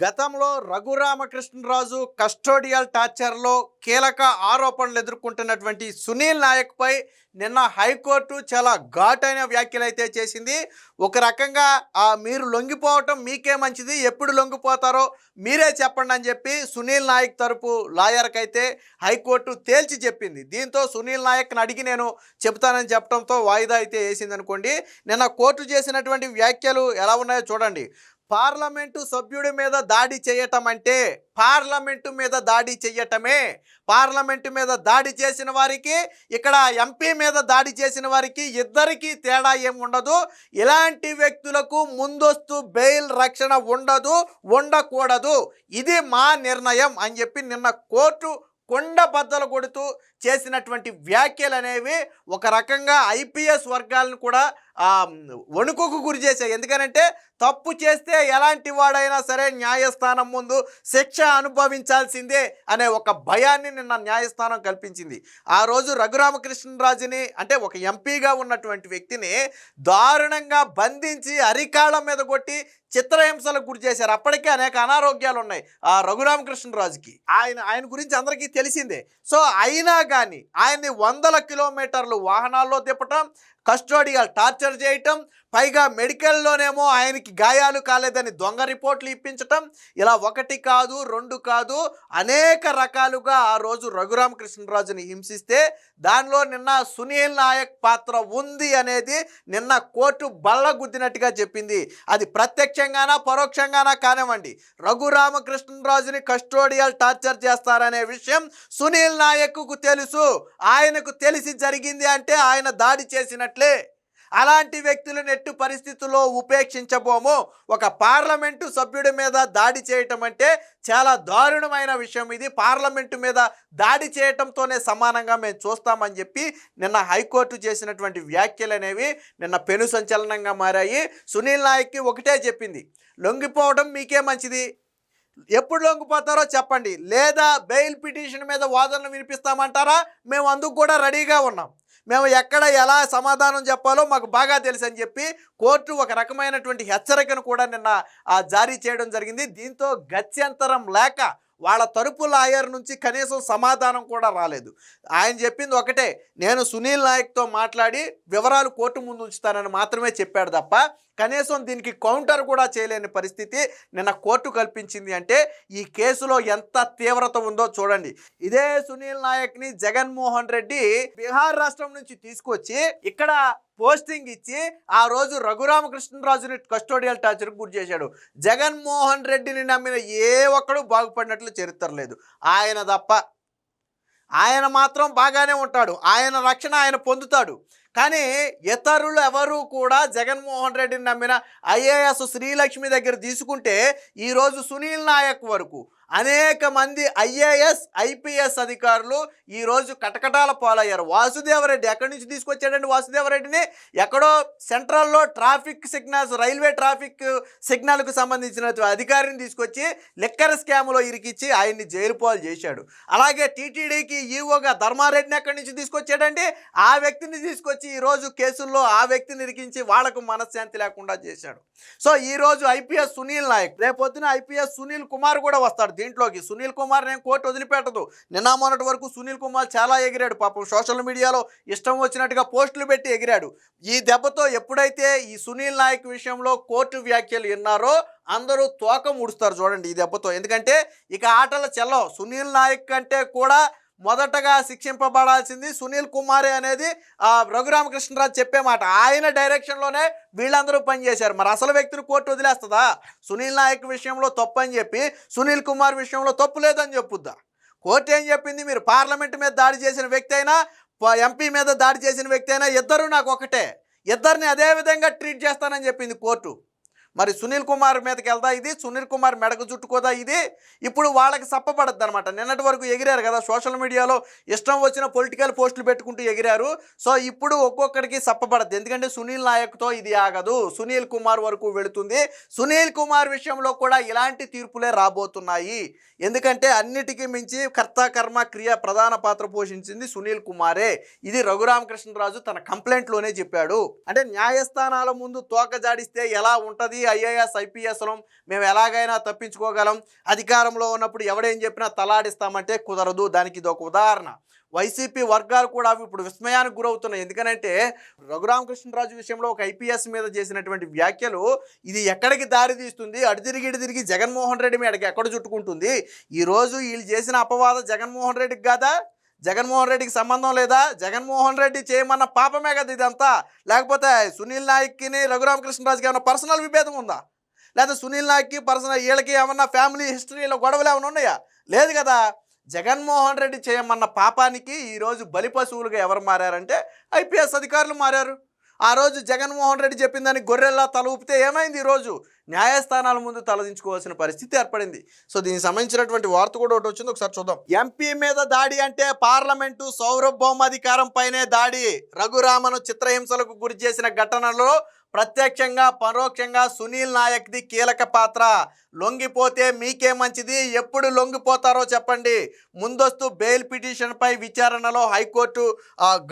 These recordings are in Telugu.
గతంలో రఘురామకృష్ణరాజు కస్టోడియల్ టార్చర్లో కీలక ఆరోపణలు ఎదుర్కొంటున్నటువంటి సునీల్ నాయక్పై నిన్న హైకోర్టు చాలా ఘాటైన వ్యాఖ్యలు అయితే చేసింది. ఒక రకంగా మీరు లొంగిపోవటం మీకే మంచిది, ఎప్పుడు లొంగిపోతారో మీరే చెప్పండి అని చెప్పి సునీల్ నాయక్ తరపు లాయర్కి అయితే హైకోర్టు తేల్చి చెప్పింది. దీంతో సునీల్ నాయక్ని అడిగి నేను చెప్తానని చెప్పడంతో వాయిదా అయితే వేసింది అనుకోండి. నిన్న కోర్టు చేసినటువంటి వ్యాఖ్యలు ఎలా ఉన్నాయో చూడండి. పార్లమెంటు సభ్యుడి మీద దాడి చేయటం అంటే పార్లమెంటు మీద దాడి చేయటమే. పార్లమెంటు మీద దాడి చేసిన వారికి, ఇక్కడ ఎంపీ మీద దాడి చేసిన వారికి ఇద్దరికీ తేడా ఏం ఉండదు. ఇలాంటి వ్యక్తులకు ముందస్తు బెయిల్ రక్షణ ఉండదు, ఉండకూడదు. ఇది మా నిర్ణయం అని చెప్పి నిన్న కోర్టు కొండ బద్దలు కొడుతూ చేసినటువంటి వ్యాఖ్యలు అనేవి ఒక రకంగా ఐపీఎస్ వర్గాలను కూడా వణుకుకు గురి చేశాయి. ఎందుకనంటే తప్పు చేస్తే ఎలాంటి వాడైనా సరే న్యాయస్థానం ముందు శిక్ష అనుభవించాల్సిందే అనే ఒక భయాన్ని నిన్న న్యాయస్థానం కల్పించింది. ఆ రోజు రఘురామకృష్ణరాజుని అంటే ఒక ఎంపీగా ఉన్నటువంటి వ్యక్తిని దారుణంగా బంధించి అరికాళ్ళ మీద కొట్టి చిత్రహింసలకు గురి చేశారు. అప్పటికే అనేక అనారోగ్యాలు ఉన్నాయి ఆ రఘురామకృష్ణరాజుకి. ఆయన గురించి అందరికీ తెలిసిందే. సో అయినా కానీ ఆయన్ని వందల కిలోమీటర్లు వాహనాల్లో తిప్పటం, కస్టోడియల్ టార్చర్ చేయటం, పైగా మెడికల్లోనేమో ఆయనకి గాయాలు కాలేదని దొంగ రిపోర్ట్లు ఇప్పించటం, ఇలా ఒకటి కాదు రెండు కాదు అనేక రకాలుగా ఆ రోజు రఘురామకృష్ణరాజుని హింసిస్తే దానిలో నిన్న సునీల్ నాయక్ పాత్ర ఉంది అనేది నిన్న కోర్టు బల్లగుద్దినట్టుగా చెప్పింది. అది ప్రత్యక్షంగానా పరోక్షంగానా కానివ్వండి, రఘురామకృష్ణరాజుని కస్టోడియల్ టార్చర్ చేస్తారనే విషయం సునీల్ నాయక్కు తెలుసు. ఆయనకు తెలిసి జరిగింది అంటే ఆయన దాడి చేసినట్లే. అలాంటి వ్యక్తులను ఎట్టు పరిస్థితుల్లో ఉపేక్షించబోము. ఒక పార్లమెంటు సభ్యుడి మీద దాడి చేయటం అంటే చాలా దారుణమైన విషయం. ఇది పార్లమెంటు మీద దాడి చేయటంతోనే సమానంగా మేము చూస్తామని చెప్పి నిన్న హైకోర్టు చేసినటువంటి వ్యాఖ్యలు అనేవి నిన్న పెను సంచలనంగా మారాయి. సునీల్ నాయక్కి ఒకటే చెప్పింది, లొంగిపోవడం మీకే మంచిది, ఎప్పుడు లొంగిపోతారో చెప్పండి, లేదా బెయిల్ పిటిషన్ మీద వాదనలు వినిపిస్తామంటారా, మేము అందుకు కూడా రెడీగా ఉన్నాం, మేము ఎక్కడ ఎలా సమాధానం చెప్పాలో మాకు బాగా తెలుసు అని చెప్పి కోర్టు ఒక రకమైనటువంటి హెచ్చరికను కూడా నిన్న జారీ చేయడం జరిగింది. దీంతో గత్యంతరం లేక వాళ్ళ తరపు లాయర్ నుంచి కనీసం సమాధానం కూడా రాలేదు. ఆయన చెప్పింది ఒకటే, నేను సునీల్ నాయక్తో మాట్లాడి వివరాలు కోర్టు ముందు ఉంచుతానని మాత్రమే చెప్పాడు తప్ప కనీసం దీనికి కౌంటర్ కూడా చేయలేని పరిస్థితి నిన్న కోర్టు కల్పించింది. అంటే ఈ కేసులో ఎంత తీవ్రత ఉందో చూడండి. ఇదే సునీల్ నాయక్ని జగన్మోహన్ రెడ్డి బీహార్ రాష్ట్రం నుంచి తీసుకొచ్చి ఇక్కడ పోస్టింగ్ ఇచ్చి ఆ రోజు రఘురామకృష్ణరాజుని కస్టోడియల్ టార్చర్కి గురి చేశాడు. జగన్మోహన్ రెడ్డిని నమ్మిన ఏ ఒక్కడు బాగుపడినట్లు చరిత్ర లేదు, ఆయన తప్ప. ఆయన మాత్రం బాగానే ఉంటాడు, ఆయన రక్షణ ఆయన పొందుతాడు. కానీ ఇతరులు ఎవరు కూడా జగన్మోహన్ రెడ్డిని నమ్మిన ఐఏఎస్ శ్రీలక్ష్మి దగ్గర తీసుకుంటే ఈరోజు సునీల్ నాయక్ వరకు అనేక మంది ఐఏఎస్ ఐపీఎస్ అధికారులు ఈరోజు కటకటాల పాలయ్యారు. వాసుదేవరెడ్డి ఎక్కడి నుంచి తీసుకొచ్చాడండి? వాసుదేవరెడ్డిని ఎక్కడో సెంట్రల్లో ట్రాఫిక్ సిగ్నల్స్, రైల్వే ట్రాఫిక్ సిగ్నల్కు సంబంధించిన అధికారిని తీసుకొచ్చి లిక్కర్ స్కామ్లో ఇరికిచ్చి ఆయన్ని జైలు పాలు చేశాడు. అలాగే టీటీడీకి ఈవోగా ధర్మారెడ్డిని ఎక్కడి నుంచి తీసుకొచ్చాడండి? ఆ వ్యక్తిని తీసుకొచ్చి ఈరోజు కేసుల్లో ఆ వ్యక్తిని ఇరికించి వాళ్లకు మనశ్శాంతి లేకుండా చేశాడు. సో ఈరోజు ఐపీఎస్ సునీల్ నాయక్, రేపొద్దున ఐపీఎస్ సునీల్ కుమార్ కూడా వస్తాడు దీంట్లోకి. సునీల్ కుమార్ నేను కోర్టు వదిలిపెట్టదు. నిన్న మొన్నటి వరకు సునీల్ కుమార్ చాలా ఎగిరాడు పాపం, సోషల్ మీడియాలో ఇష్టం వచ్చినట్టుగా పోస్టులు పెట్టి ఎగిరాడు. ఈ దెబ్బతో ఎప్పుడైతే ఈ సునీల్ నాయక్ విషయంలో కోర్టు వ్యాఖ్యలు విన్నారో అందరూ తోక ముడుస్తారు చూడండి ఈ దెబ్బతో. ఎందుకంటే ఇక ఆటల చెల్లవు. సునీల్ నాయక్ కంటే కూడా మొదటగా శిక్షింపబడాల్సింది సునీల్ కుమారే అనేది రఘురామకృష్ణరాజు చెప్పే మాట. ఆయన డైరెక్షన్లోనే వీళ్ళందరూ పనిచేశారు. మరి అసలు వ్యక్తిని కోర్టు వదిలేస్తుందా? సునీల్ నాయక్ విషయంలో తప్పు అని చెప్పి సునీల్ కుమార్ విషయంలో తప్పు లేదని చెప్పుద్దా? కోర్టు ఏం చెప్పింది? మీరు పార్లమెంట్ మీద దాడి చేసిన వ్యక్తి అయినా, ఎంపీ మీద దాడి చేసిన వ్యక్తి అయినా ఇద్దరు నాకు ఒకటే, ఇద్దరిని అదే విధంగా ట్రీట్ చేస్తానని చెప్పింది కోర్టు. మరి సునీల్ కుమార్ మీదకి వెళ్దా ఇది? సునీల్ కుమార్ మెడకు చుట్టుకోదా ఇది? ఇప్పుడు వాళ్ళకి సప్పబడద్దు అనమాట. నిన్నటి వరకు ఎగిరారు కదా సోషల్ మీడియాలో, ఇష్టం వచ్చిన పొలిటికల్ పోస్టులు పెట్టుకుంటూ ఎగిరారు. సో ఇప్పుడు ఒక్కొక్కడికి సప్పబడద్దు. ఎందుకంటే సునీల్ నాయక్తో ఇది ఆగదు, సునీల్ కుమార్ వరకు వెళుతుంది. సునీల్ కుమార్ విషయంలో కూడా ఇలాంటి తీర్పులే రాబోతున్నాయి. ఎందుకంటే అన్నిటికీ మించి కర్త కర్మ క్రియ ప్రధాన పాత్ర పోషించింది సునీల్ కుమారే. ఇది రఘురామకృష్ణరాజు తన కంప్లైంట్లోనే చెప్పాడు. అంటే న్యాయస్థానాల ముందు తోక జాడిస్తే ఎలా ఉంటుంది ఐఏఎస్ ఐపీఎస్లం మేము ఎలాగైనా తప్పించుకోగలం, అధికారంలో ఉన్నప్పుడు ఎవడేం చెప్పినా తలాడిస్తామంటే కుదరదు. దానికి ఇది ఒక ఉదాహరణ. వైసీపీ వర్గాలు కూడా ఇప్పుడు విస్మయానికి గురవుతున్నాయి. ఎందుకనంటే రఘురామకృష్ణరాజు విషయంలో ఒక ఐపీఎస్ మీద చేసినటువంటి వ్యాఖ్యలు ఇది ఎక్కడికి దారి తీస్తుంది, అడితిరిగి తిరిగి జగన్మోహన్ రెడ్డి మీదకి ఎక్కడ చుట్టుకుంటుంది. ఈరోజు వీళ్ళు చేసిన అపవాదం జగన్మోహన్ రెడ్డికి కాదా? జగన్మోహన్ రెడ్డికి సంబంధం లేదా? జగన్మోహన్ రెడ్డి చేయమన్న పాపమే కదా ఇదంతా. లేకపోతే సునీల్ నాయక్కి రఘురామకృష్ణరాజుకి ఏమైనా పర్సనల్ విభేదం ఉందా? లేదా సునీల్ నాయక్కి పర్సనల్ వీళ్ళకి ఏమన్నా ఫ్యామిలీ హిస్టరీలో గొడవలు ఏమైనా ఉన్నాయా? లేదు కదా. జగన్మోహన్ రెడ్డి చేయమన్న పాపానికి ఈరోజు బలిపశువులుగా ఎవరు మారారంటే ఐపీఎస్ అధికారులు మారారు. ఆ రోజు జగన్మోహన్ రెడ్డి చెప్పిన దానికి గొర్రెల్లా తల ఊపితే ఏమైంది? ఈరోజు న్యాయస్థానాల ముందు తలదించుకోవాల్సిన పరిస్థితి ఏర్పడింది. సో దీనికి సంబంధించినటువంటి వార్త కూడా ఒకటి వచ్చింది, ఒకసారి చూద్దాం. ఎంపీ మీద దాడి అంటే పార్లమెంటు సార్వభౌమాధికారం పైనే దాడి. రఘురామను చిత్రహింసలకు గురి చేసిన ఘటనలో ప్రత్యక్షంగా పరోక్షంగా సునీల్ నాయక్ది కీలక పాత్ర. లొంగిపోతే మీకే మంచిది, ఎప్పుడు లొంగిపోతారో చెప్పండి. ముందస్తు బెయిల్ పిటిషన్పై విచారణలో హైకోర్టు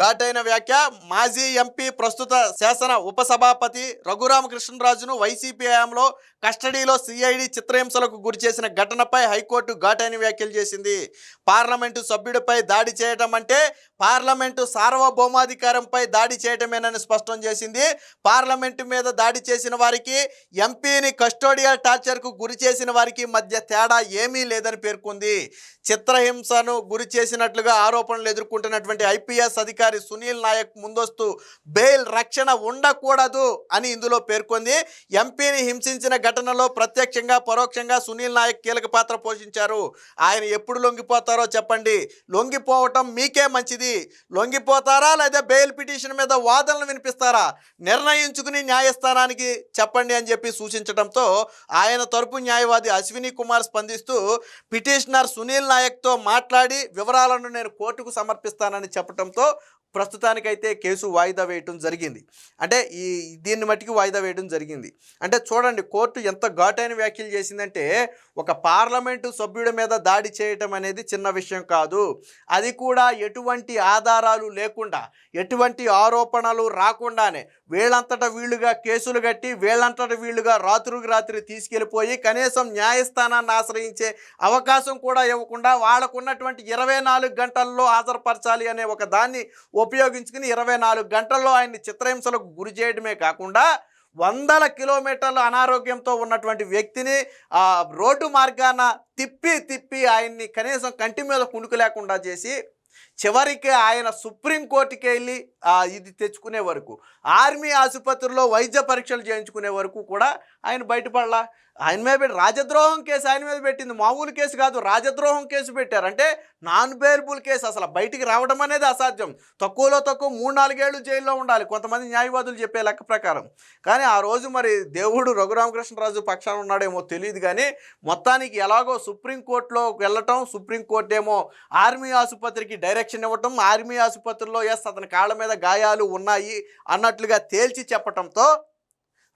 ఘాటైన వ్యాఖ్య. మాజీ ఎంపీ ప్రస్తుత శాసన ఉపసభాపతి రఘురామకృష్ణరాజును వైసీపీ హయాంలో కస్టడీలో సిఐడి చిత్రహింసలకు గురి చేసిన ఘటనపై హైకోర్టు ఘాటైన వ్యాఖ్యలు చేసింది. పార్లమెంటు సభ్యుడిపై దాడి చేయడం అంటే పార్లమెంటు సార్వభౌమాధికారంపై దాడి చేయటమేనని స్పష్టం చేసింది. పార్లమెంటు మీద దాడి చేసిన వారికి, ఎంపీని కస్టోడియల్ టార్చర్కు గురి చేసిన వారికి మధ్య తేడా ఏమీ లేదని పేర్కొంది. చిత్రహింసను గురి చేసినట్లుగా ఆరోపణలు ఎదుర్కొంటున్నటువంటి ఐపీఎస్ అధికారి సునీల్ నాయక్ ముందస్తు బెయిల్ రక్షణ ఉండకూడదు అని ఇందులో పేర్కొంది. ఎంపీని హింసించిన ఘటనలో ప్రత్యక్షంగా పరోక్షంగా సునీల్ నాయక్ కీలక పాత్ర పోషించారు. ఆయన ఎప్పుడు లొంగిపోతారో చెప్పండి, లొంగిపోవటం మీకే మంచిది. లొంగిపోతారా లేదా బెయిల్ పిటిషన్ మీద వాదనలు వినిపిస్తారా నిర్ణయించుకుని న్యాయస్థానానికి చెప్పండి అని చెప్పి సూచించడంతో ఆయన తరపు న్యాయవాది అశ్విని కుమార్ స్పందిస్తూ పిటిషనర్ సునీల్ నాయక్తో మాట్లాడి వివరాలను నేను కోర్టుకు సమర్పిస్తానని చెప్పడంతో ప్రస్తుతానికైతే కేసు వాయిదా వేయటం జరిగింది. అంటే దీన్ని మట్టికి వాయిదా వేయడం జరిగింది. అంటే చూడండి కోర్టు ఎంత ఘాటైన వ్యాఖ్యలు చేసిందంటే ఒక పార్లమెంటు సభ్యుడి మీద దాడి చేయటం అనేది చిన్న విషయం కాదు. అది కూడా ఎటువంటి ఆధారాలు లేకుండా, ఎటువంటి ఆరోపణలు రాకుండానే వీళ్ళంతటా వీళ్ళుగా కేసులు కట్టి వీళ్ళంతటా వీళ్ళుగా రాత్రికి రాత్రి తీసుకెళ్ళిపోయి కనీసం న్యాయస్థానాన్ని ఆశ్రయించే అవకాశం కూడా ఇవ్వకుండా వాళ్ళకున్నటువంటి 24 గంటల్లో హాజరుపరచాలి అనే ఒక దాన్ని ఉపయోగించుకుని 24 గంటల్లో ఆయన్ని చిత్రహింసలకు గురి చేయడమే కాకుండా 100 కిలోమీటర్ల అనారోగ్యంతో ఉన్నటువంటి వ్యక్తిని రోడ్డు మార్గాన తిప్పి ఆయన్ని కనీసం కంటి మీద కునుకు లేకుండా చేసి చివరికి ఆయన సుప్రీంకోర్టుకి వెళ్ళి ఇది తెచ్చుకునే వరకు, ఆర్మీ ఆసుపత్రిలో వైద్య పరీక్షలు చేయించుకునే వరకు కూడా ఆయన బయటపడలా. ఆయన మీద పెట్టి రాజద్రోహం కేసు ఆయన మీద పెట్టింది, మామూలు కేసు కాదు, రాజద్రోహం కేసు పెట్టారు. అంటే నాన్ బెయిలబుల్ కేసు, అసలు బయటికి రావడం అనేది అసాధ్యం. తక్కువలో తక్కువ 3-4 ఏళ్ళు జైల్లో ఉండాలి కొంతమంది న్యాయవాదులు చెప్పే లెక్క ప్రకారం. కానీ ఆ రోజు మరి దేవుడు రఘురామకృష్ణరాజు పక్షాన ఉన్నాడేమో తెలియదు. కానీ మొత్తానికి ఎలాగో సుప్రీంకోర్టులో వెళ్ళటం, సుప్రీంకోర్టు ఏమో ఆర్మీ ఆసుపత్రికి డైరెక్షన్ ఇవ్వటం, ఆర్మీ ఆసుపత్రిలో అతని కాళ్ళ మీద గాయాలు ఉన్నాయి అన్నట్లుగా తేల్చి చెప్పటంతో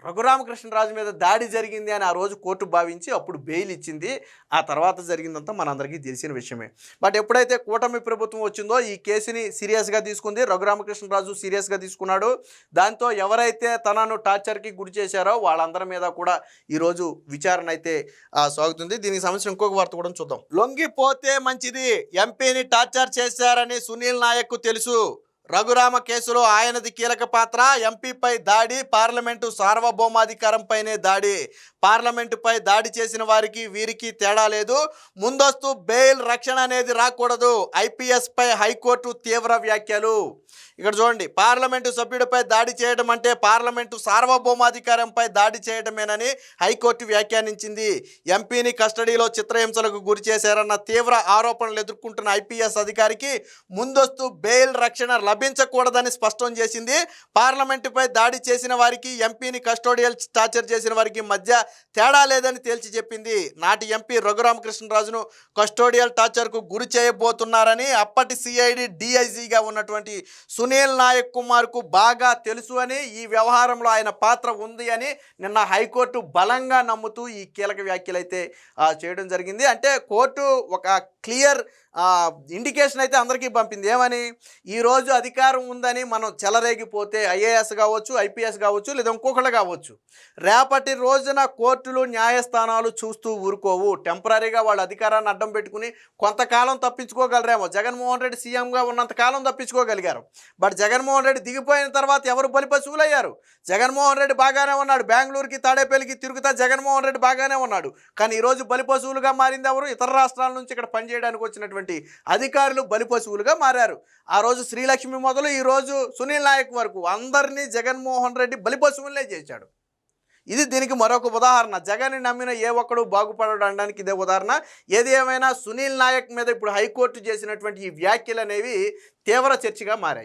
రఘురామకృష్ణరాజు మీద దాడి జరిగింది అని ఆ రోజు కోర్టు భావించి అప్పుడు బెయిల్ ఇచ్చింది. ఆ తర్వాత జరిగిందంతా మనందరికీ తెలిసిన విషయమే. బట్ ఎప్పుడైతే కూటమి ప్రభుత్వం వచ్చిందో ఈ కేసుని సీరియస్గా తీసుకుంది, రఘురామకృష్ణరాజు సీరియస్గా తీసుకున్నాడు. దాంతో ఎవరైతే తనను టార్చర్కి గురి చేశారో వాళ్ళందరి మీద కూడా ఈరోజు విచారణ అయితే సాగుతుంది. దీనికి సంబంధించిన ఇంకొక వార్త కూడా చూద్దాం. లొంగిపోతే మంచిది, ఎంపీని టార్చర్ చేశారని సునీల్ నాయక్కు తెలుసు. రఘురామ కేసులో ఆయనది కీలక పాత్ర. ఎంపీపై దాడి, పార్లమెంటు సార్వభౌమాధికారంపైనే దాడి. పార్లమెంటుపై దాడి చేసిన వారికి వీరికి తేడా లేదు. ముందస్తు బెయిల్ రక్షణ అనేది రాకూడదు. ఐపీఎస్పై హైకోర్టు తీవ్ర వ్యాఖ్యలు. ఇక్కడ చూడండి, పార్లమెంటు సభ్యుడిపై దాడి చేయడం అంటే పార్లమెంటు సార్వభౌమాధికారంపై దాడి చేయడమేనని హైకోర్టు వ్యాఖ్యానించింది. ఎంపీని కస్టడీలో చిత్రహింసలకు గురి చేశారన్న తీవ్ర ఆరోపణలు ఎదుర్కొంటున్న ఐపీఎస్ అధికారికి ముందస్తు బెయిల్ రక్షణ లభించకూడదని స్పష్టం చేసింది. పార్లమెంటుపై దాడి చేసిన వారికి, ఎంపీని కస్టోడియల్ టార్చర్ చేసిన వారికి మధ్య తేడా లేదని తేల్చి చెప్పింది. నాటి ఎంపీ రఘురామకృష్ణరాజును కస్టోడియల్ టార్చర్కు గురి చేయబోతున్నారని అప్పటి సిఐడి డిఐజీగా ఉన్నటువంటి సునీల్ నాయక్ కుమార్కు బాగా తెలుసు అని, ఈ వ్యవహారంలో ఆయన పాత్ర ఉంది అని నిన్న హైకోర్టు బలంగా నమ్ముతూ ఈ కీలక వ్యాఖ్యలు అయితే చేయడం జరిగింది. అంటే కోర్టు ఒక క్లియర్ ఇండికేషన్ అయితే అందరికీ పంపింది. ఏమని? ఈరోజు అధికారం ఉందని మనం చెలరేగిపోతే ఐఏఎస్ కావచ్చు, ఐపీఎస్ కావచ్చు, లేదా ఇంకొకళ్ళు కావచ్చు, రేపటి రోజున కోర్టులు న్యాయస్థానాలు చూస్తూ ఊరుకోవు. టెంపరీగా వాళ్ళ అధికారాన్ని అడ్డం పెట్టుకుని కొంతకాలం తప్పించుకోగలరేమో. జగన్మోహన్ రెడ్డి సీఎంగా ఉన్నంతకాలం తప్పించుకోగలిగారు. బట్ జగన్మోహన్ రెడ్డి దిగిపోయిన తర్వాత ఎవరు బలిపశువులయ్యారు? జగన్మోహన్ రెడ్డి బాగానే ఉన్నాడు, బెంగళూరుకి తాడేపల్లికి తిరుగుతా జగన్మోహన్ రెడ్డి బాగానే ఉన్నాడు. కానీ ఈరోజు బలిపశువులుగా మారింది ఎవరు? ఇతర రాష్ట్రాల నుంచి ఇక్కడ పనిచేయడానికి వచ్చినటువంటి అధికారులు బలిపశువులుగా మారారు. ఆ రోజు శ్రీలక్ష్మి మొదలు ఈరోజు సునీల్ నాయక్ వరకు అందరినీ జగన్మోహన్ రెడ్డి బలిపశువులే చేశాడు. ఇది దీనికి మరొక ఉదాహరణ. జగన్ని నమ్మిన ఏ ఒక్కడు బాగుపడడు అనడానికి ఇదే ఉదాహరణ. ఏది ఏమైనా సునీల్ నాయక్ మీద ఇప్పుడు హైకోర్టు చేసినటువంటి ఈ వ్యాఖ్యలు అనేవి తీవ్ర చర్చగా మారాయి.